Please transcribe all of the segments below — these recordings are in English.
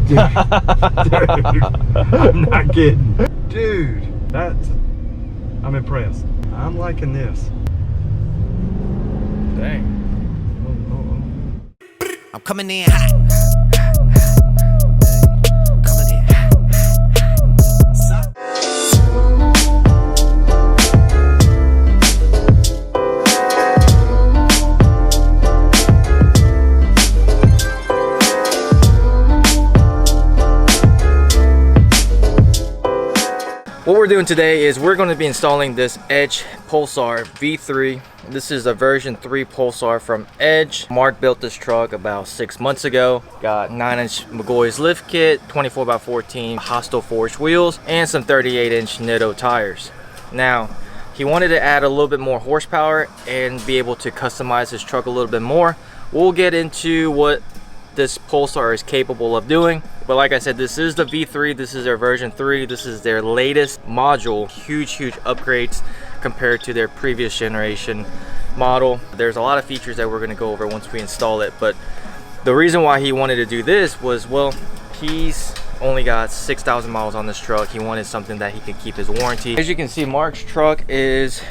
Dude, I'm not kidding. Dude, I'm impressed. I'm liking this. Dang. I'm coming in hot. What we're doing today is we're going to be installing this Edge Pulsar V3. This is a version 3 Pulsar from Edge. Mark built this truck about 6 months ago. Got 9-inch McGaughy's lift kit, 24x14 Hostile forged wheels, and some 38-inch Nitto tires. Now, he wanted to add a little bit more horsepower and be able to customize his truck a little bit more. We'll get into what this Pulsar is capable of doing, but like I said, this is the V3. This is their version 3. This is their latest module. Huge upgrades compared to their previous generation model. There's a lot of features that we're going to go over once we install it, but the reason why he wanted to do this was, well, he's only got 6,000 miles on this truck. He wanted something that he could keep his warranty. As you can see, Mark's truck is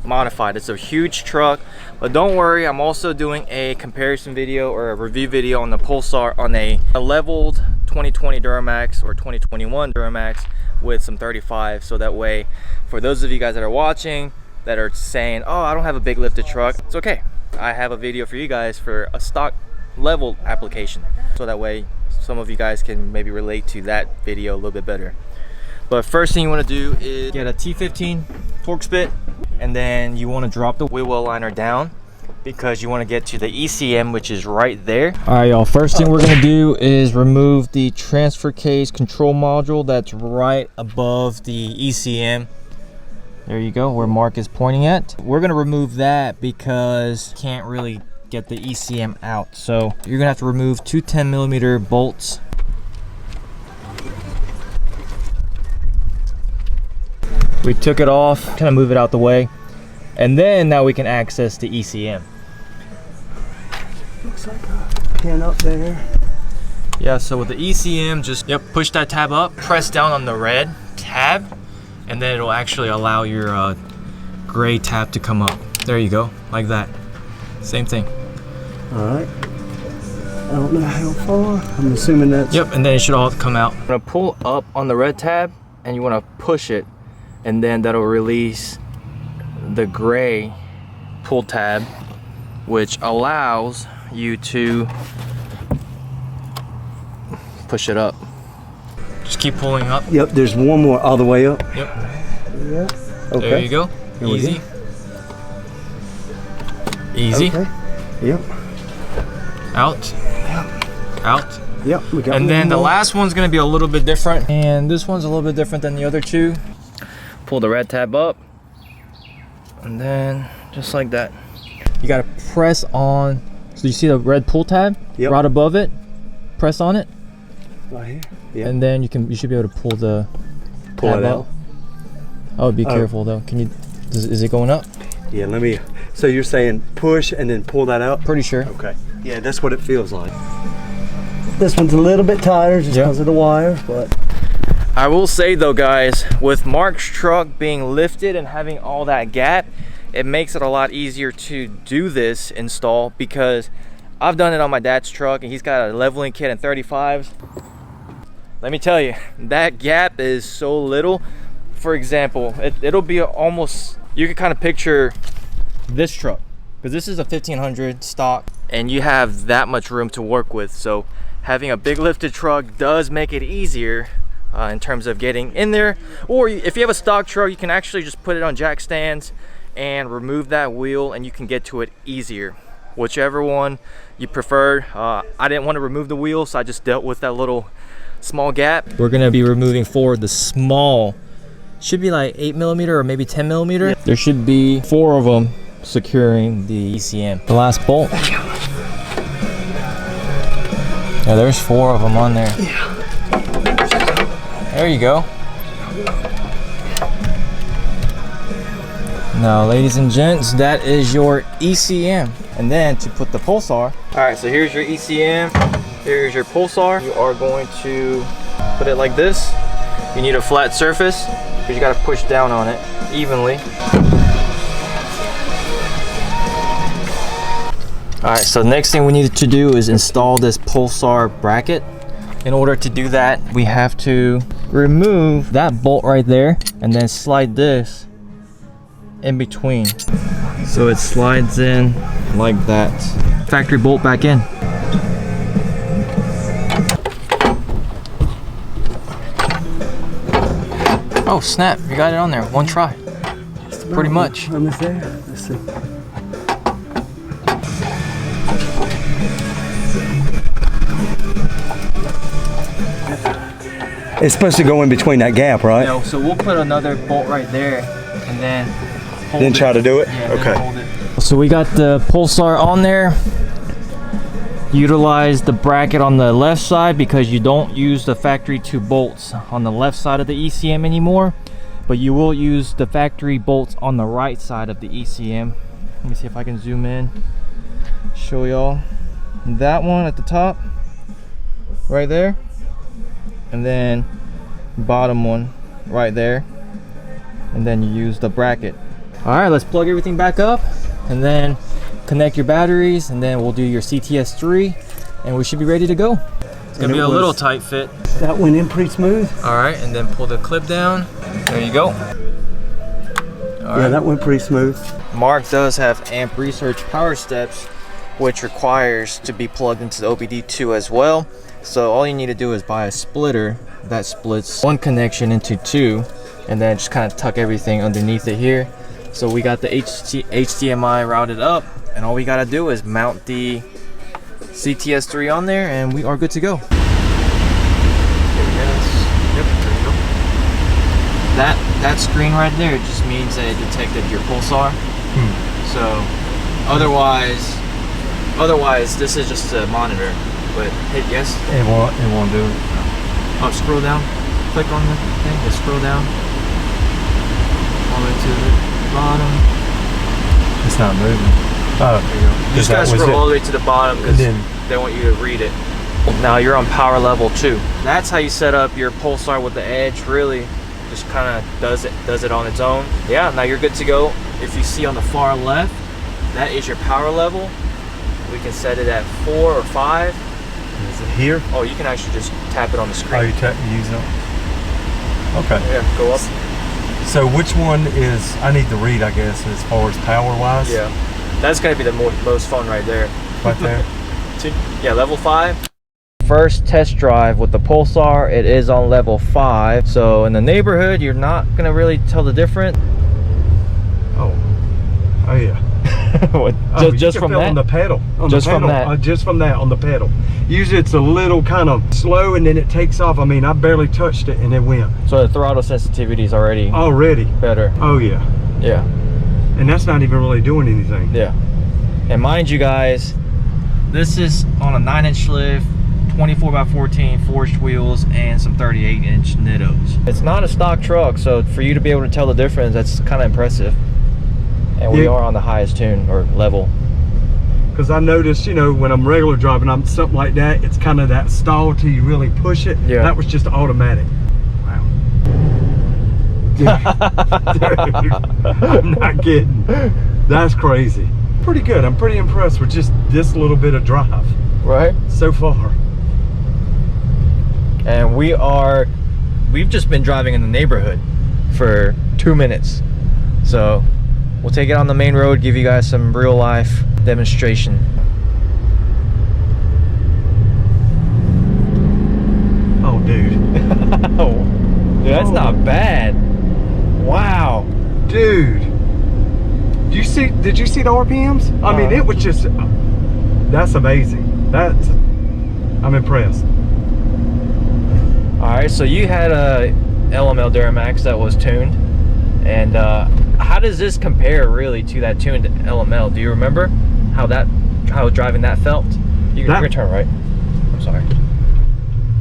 modified. It's a huge truck, but don't worry, I'm also doing a comparison video or a review video on the Pulsar on a leveled 2020 Duramax or 2021 Duramax with some 35, so that way for those of you guys that are watching that are saying, oh, I don't have a big lifted truck, it's okay. I have a video for you guys for a stock leveled application, so that way some of you guys can maybe relate to that video a little bit better. But first thing you want to do is get a T15 torque spit, and then you want to drop the wheel well liner down because you want to get to the ECM, which is right there. All right, y'all, first thing we're going to do is remove the transfer case control module that's right above the ECM. There you go, where Mark is pointing at. We're going to remove that because you can't really get the ECM out. So you're going to have to remove two 10mm bolts. We took it off, kind of move it out the way, and then now we can access the ECM. Looks like a pin up there. Yeah, so with the ECM, just push that tab up, press down on the red tab, and then it'll actually allow your gray tab to come up. There you go, like that. Same thing. All right. I don't know how far. I'm assuming that's... Yep, and then it should all come out. I'm gonna pull up on the red tab, and you wanna push it, and then that'll release the gray pull tab, which allows you to push it up. Just keep pulling up. Yep, there's one more all the way up. Yep. Yeah. Okay. There you go. Easy. Easy. Okay. Yep. Out. Yep. Out. Yep. We got and then the more. last one's gonna be a little bit different, and this one's a little bit different than the other two. Pull the red tab up, and then just like that. You gotta press on. So you see the red pull tab? Yep. Right above it. Press on it. Right here. Yep. And then you should be able to pull the Pull tab it out. out. Oh, be careful though. Can you? Is it going up? Yeah. Let me. So you're saying push and then pull that out? Pretty sure. Okay. Yeah, that's what it feels like. This one's a little bit tighter just because of the wire, but. I will say though, guys, with Mark's truck being lifted and having all that gap, it makes it a lot easier to do this install, because I've done it on my dad's truck and he's got a leveling kit and 35s. Let me tell you, that gap is so little. For example, it'll be almost, you can kind of picture this truck, because this is a 1500 stock and you have that much room to work with. So having a big lifted truck does make it easier in terms of getting in there. Or if you have a stock truck, you can actually just put it on jack stands and remove that wheel and you can get to it easier. Whichever one you prefer. I didn't want to remove the wheel, so I just dealt with that little small gap. We're gonna be removing forward the small, should be like 8mm or maybe 10mm. There should be 4 of them securing the ECM. The last bolt. Yeah, there's 4 of them on there. Yeah. There you go. Now, ladies and gents, that is your ECM. And then to put the Pulsar. All right, so here's your ECM. Here's your Pulsar. You are going to put it like this. You need a flat surface because you got to push down on it evenly. Alright, so the next thing we need to do is install this Pulsar bracket. In order to do that, we have to remove that bolt right there and then slide this in between. So it slides in like that. Factory bolt back in. Oh snap, you got it on there, one try. Pretty much. Almost there. Let's see. It's supposed to go in between that gap, right? No, so we'll put another bolt right there and then hold Then try to do it? Yeah, okay. Hold it. So we got the Pulsar on there. Utilize the bracket on the left side because you don't use the factory 2 bolts on the left side of the ECM anymore, but you will use the factory bolts on the right side of the ECM. Let me see if I can zoom in, show y'all. That one at the top, right there, and then bottom one right there, and then you use the bracket. All right, let's plug everything back up and then connect your batteries, and then we'll do your CTS3 and we should be ready to go. It's gonna be a little tight fit. That went in pretty smooth. All right, and then pull the clip down. There you go. Yeah, that went pretty smooth. Mark does have amp research power steps, which requires to be plugged into the OBD2 as well. So all you need to do is buy a splitter that splits one connection into 2, and then just kind of tuck everything underneath it here. So we got the HDMI routed up, and all we gotta do is mount the CTS3 on there, and we are good to go. Yep, there you go. That screen right there just means that it detected your Pulsar. So otherwise this is just a monitor. But hit yes. It won't do it. Oh, scroll down. Click on the thing. Just scroll down all the way to the bottom. It's not moving. Oh, there you go. You just gotta scroll all the way to the bottom because they want you to read it. Now you're on power level 2. That's how you set up your Pulsar with the edge. Really, just kind of does it on its own. Yeah. Now you're good to go. If you see on the far left, that is your power level. We can set it at 4 or 5. Is it here? Oh, you can actually just tap it on the screen. Oh, you use it? Okay. Yeah, go up. So which one is, I need to read, I guess, as far as power-wise? Yeah. That's going to be the most fun right there. Right there? Yeah, level 5. First test drive with the Pulsar, it is on level 5. So in the neighborhood, you're not going to really tell the difference. Oh yeah. just from that? On the pedal. From that? Just from that on the pedal. Usually it's a little kind of slow and then it takes off. I mean, I barely touched it and it went. So the throttle sensitivity is already better. Oh yeah. Yeah. And that's not even really doing anything. Yeah. And mind you guys, this is on a 9-inch lift, 24x14 forged wheels, and some 38-inch Nittos. It's not a stock truck, so for you to be able to tell the difference, that's kind of impressive. And we are on the highest tune or level. Because I noticed, you know, when I'm regular driving, I'm something like that, it's kind of that stall till you really push it. Yeah. That was just automatic. Wow. Dude, I'm not kidding. That's crazy. Pretty good. I'm pretty impressed with just this little bit of drive. Right? So far. And we've just been driving in the neighborhood for 2 minutes. So we'll take it on the main road, give you guys some real life demonstration. Oh, dude. Oh, dude, that's not bad. Wow. Dude. Did you see the RPMs? I mean, it was just, that's amazing. I'm impressed. All right, so you had a LML Duramax that was tuned, and how does this compare really to that tuned LML? Do you remember how driving that felt? You can turn right. I'm sorry.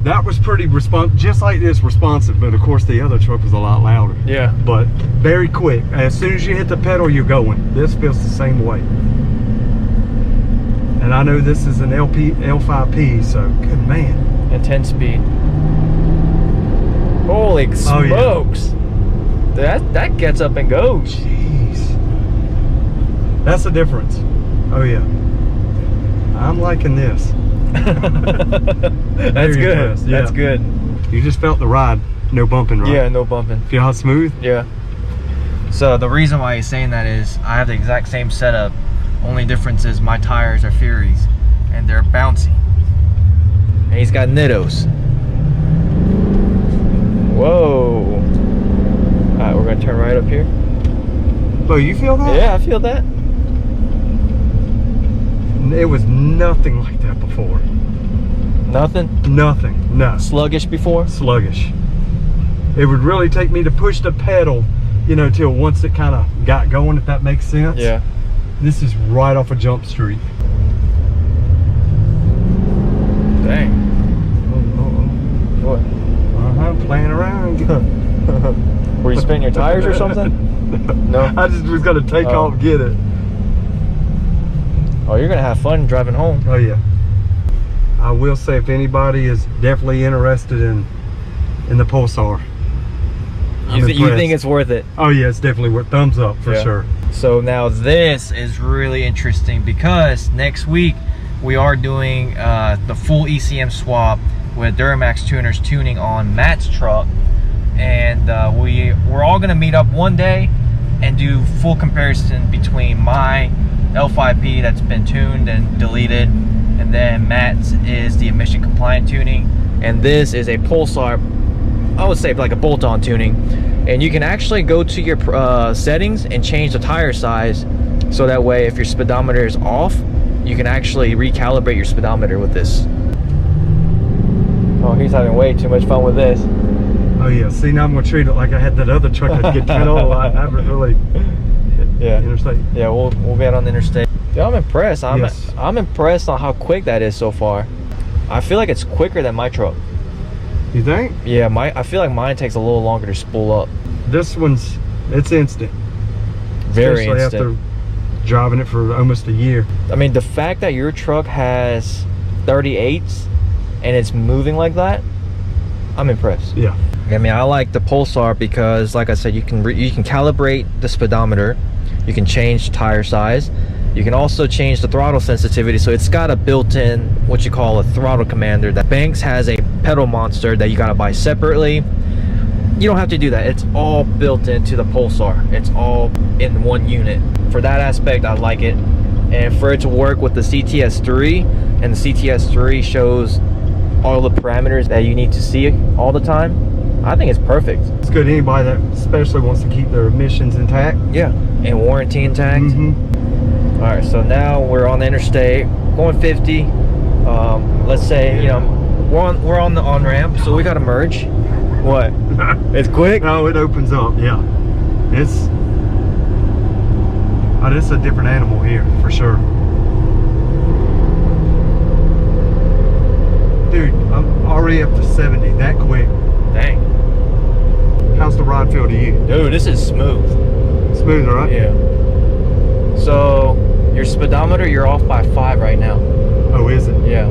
That was pretty just like this, responsive, but of course the other truck was a lot louder. Yeah. But very quick. As soon as you hit the pedal, you're going. This feels the same way. And I know this is an L5P, so good man. And 10 speed. Holy smokes! That gets up and goes. Jeez. That's the difference. Oh yeah. I'm liking this. That's good. Impressed. Yeah. That's good. You just felt the ride. No bumping, right? Yeah, no bumping. Feel how smooth? Yeah. So the reason why he's saying that is I have the exact same setup. Only difference is my tires are Furies and they're bouncy. And he's got Nittos. Whoa. Alright, we're gonna turn right up here. Oh, you feel that? Yeah, I feel that. It was nothing like that before. Nothing? Nothing. No. Sluggish before? Sluggish. It would really take me to push the pedal, you know, till once it kind of got going, if that makes sense. Yeah. This is right off a jump street. Dang. What? Playing around. Were you spinning your tires or something? No. I just was gonna take off and get it. Oh, you're gonna have fun driving home. Oh yeah. I will say, if anybody is definitely interested in the Pulsar, You think it's worth it? Oh yeah, it's definitely worth thumbs up for sure. So now this is really interesting because next week we are doing the full ECM swap with Duramax tuners tuning on Matt's truck, and we're all gonna meet up one day and do full comparison between my L5P that's been tuned and deleted, and then Matt's is the emission compliant tuning, and this is a Pulsar, I would say like a bolt-on tuning. And you can actually go to your settings and change the tire size, so that way if your speedometer is off, you can actually recalibrate your speedometer with this. Oh, he's having way too much fun with this. Oh yeah, see, now I'm gonna treat it like I had that other truck I'd get cut off. I haven't really hit interstate. Yeah, we'll be out on the interstate. Yeah, I'm impressed. Yes. I'm impressed on how quick that is so far. I feel like it's quicker than my truck. You think? Yeah, I feel like mine takes a little longer to spool up. This one's, it's instant. Very Especially instant. after driving it for almost a year. I mean, the fact that your truck has 38s and it's moving like that, I'm impressed. Yeah. I mean, I like the Pulsar because, like I said, you can calibrate the speedometer, you can change the tire size, you can also change the throttle sensitivity. So it's got a built-in, what you call a throttle commander. That Banks has a pedal monster that you gotta buy separately. You don't have to do that. It's all built into the Pulsar. It's all in one unit. For that aspect, I like it. And for it to work with the CTS3, and the CTS3 shows all the parameters that you need to see all the time, I think it's perfect. It's good to anybody that especially wants to keep their emissions intact. Yeah, and warranty intact. All right, so now we're on the interstate, going 50. Let's say, you know, we're on the on-ramp, so we got to merge. What? It's quick? No, it opens up, yeah. It's a different animal here, for sure. Dude, I'm already up to 70, that quick. Dang. How's the ride feel to you? Dude, this is smooth. Smooth, right? Yeah. So, your speedometer, you're off by 5 right now. Oh, is it? Yeah.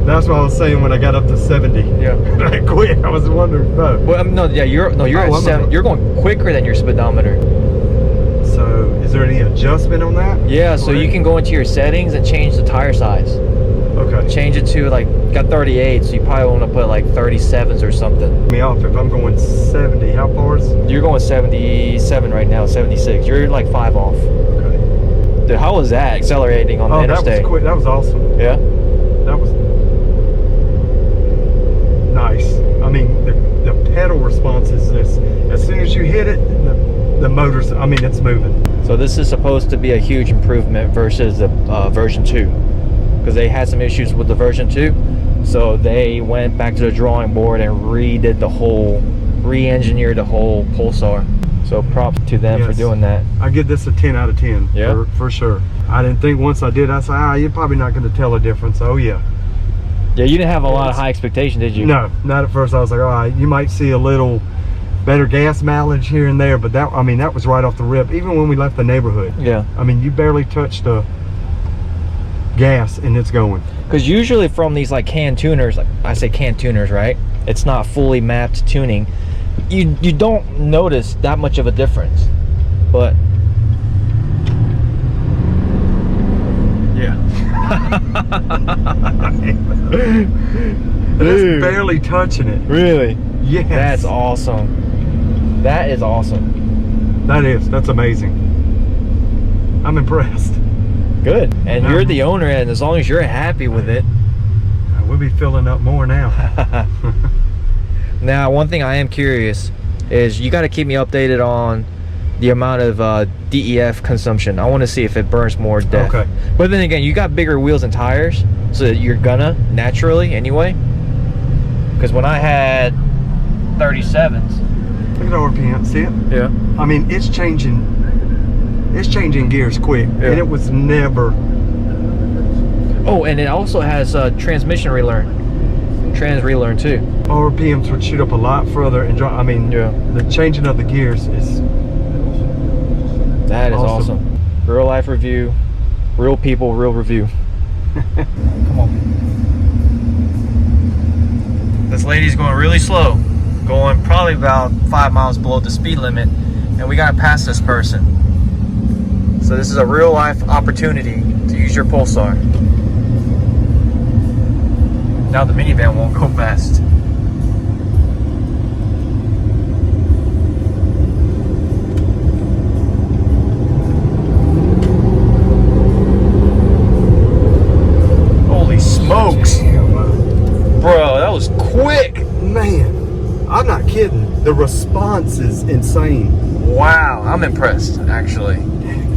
That's what I was saying when I got up to 70. Yeah. That quick, I was wondering. No. Well, no, yeah, you're at 7. You're going quicker than your speedometer. So, is there any adjustment on that? Yeah, so you can go into your settings and change the tire size. Okay. Change it to, like, got 38, so you probably want to put like 37s or something. Me off if I'm going 70. How far is? You're going 77 right now, 76. You're like 5 off. Okay. Dude, how was that accelerating on the interstate? That was quick. That was awesome. Yeah? That was nice. I mean, the pedal response is this. As soon as you hit it, the motor's, I mean, it's moving. So this is supposed to be a huge improvement versus the version 2. Because they had some issues with the version 2. So they went back to the drawing board and re-engineered the whole Pulsar. So props to them for doing that. I give this a 10 out of 10. Yeah? For sure. I didn't think once I did, I said, you're probably not going to tell a difference. Oh, yeah. Yeah, you didn't have a lot of high expectation, did you? No, not at first. I was like, all right, you might see a little better gas mileage here and there, but that, I mean, that was right off the rip. Even when we left the neighborhood. Yeah. I mean, you barely touched the gas and it's going. Because usually from these like can tuners, like I say can tuners, right? It's not fully mapped tuning. You don't notice that much of a difference, but yeah. It's barely touching it. Really? Yes. That's awesome. That is awesome. That's amazing. I'm impressed. Good. And you're the owner, and as long as you're happy with it, we'll be filling up more now. Now, one thing I am curious is you got to keep me updated on the amount of DEF consumption. I want to see if it burns more DEF. Okay. But then again, you got bigger wheels and tires, so you're gonna naturally anyway. Because when I had 37s, look at the RPM. See it? yeah, I mean, it's changing. It's changing gears quick, yeah. and it was never. Oh, and it also has transmission relearn. Trans relearn too. RPMs would shoot up a lot further and drop. I mean, Yeah. the changing of the gears is. That is awesome. Real life review, real people, real review. Come on. This lady's going really slow, going probably about 5 miles below the speed limit, and we gotta pass this person. So this is a real life opportunity to use your Pulsar. Now the minivan won't go fast. Holy smokes! Bro, that was quick! Man, I'm not kidding. The response is insane. Wow, I'm impressed, actually.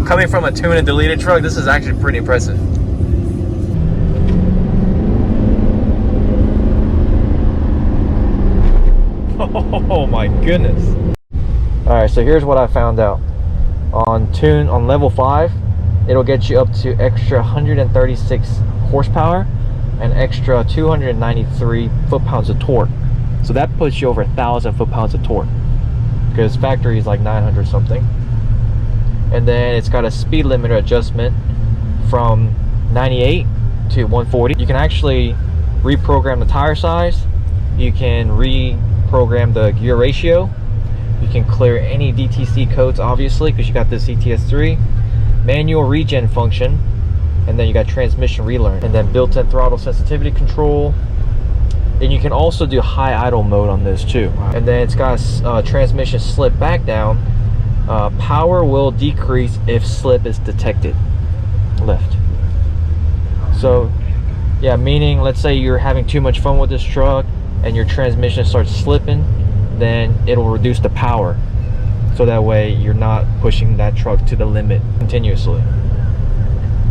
Coming from a tune and deleted truck, this is actually pretty impressive. Oh my goodness. Alright, so here's what I found out. On level 5, it'll get you up to extra 136 horsepower and extra 293 foot-pounds of torque. So that puts you over 1,000 foot-pounds of torque, because factory is like 900 something. And then it's got a speed limiter adjustment from 98 to 140. You can actually reprogram the tire size. You can reprogram the gear ratio. You can clear any DTC codes, obviously, because you got this ETS3. Manual regen function. And then you got transmission relearn. And then built-in throttle sensitivity control. And you can also do high idle mode on this too. And then it's got transmission slip back down. Power will decrease if slip is detected. Lift. So yeah, meaning let's say you're having too much fun with this truck and your transmission starts slipping, then it'll reduce the power, so that way you're not pushing that truck to the limit continuously.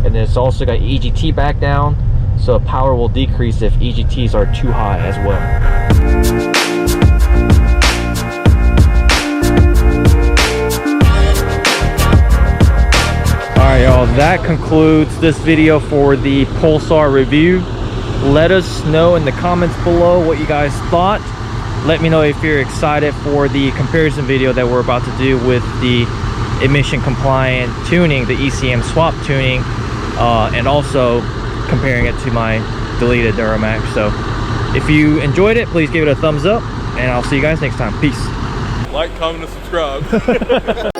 And then it's also got EGT back down, so power will decrease if EGTs are too high as well. Alright y'all, that concludes this video for the Pulsar review. Let us know in the comments below what you guys thought. Let me know if you're excited for the comparison video that we're about to do with the emission compliant tuning, the ECM swap tuning, and also comparing it to my deleted Duramax. So if you enjoyed it, please give it a thumbs up, and I'll see you guys next time. Peace. Like, comment, and subscribe.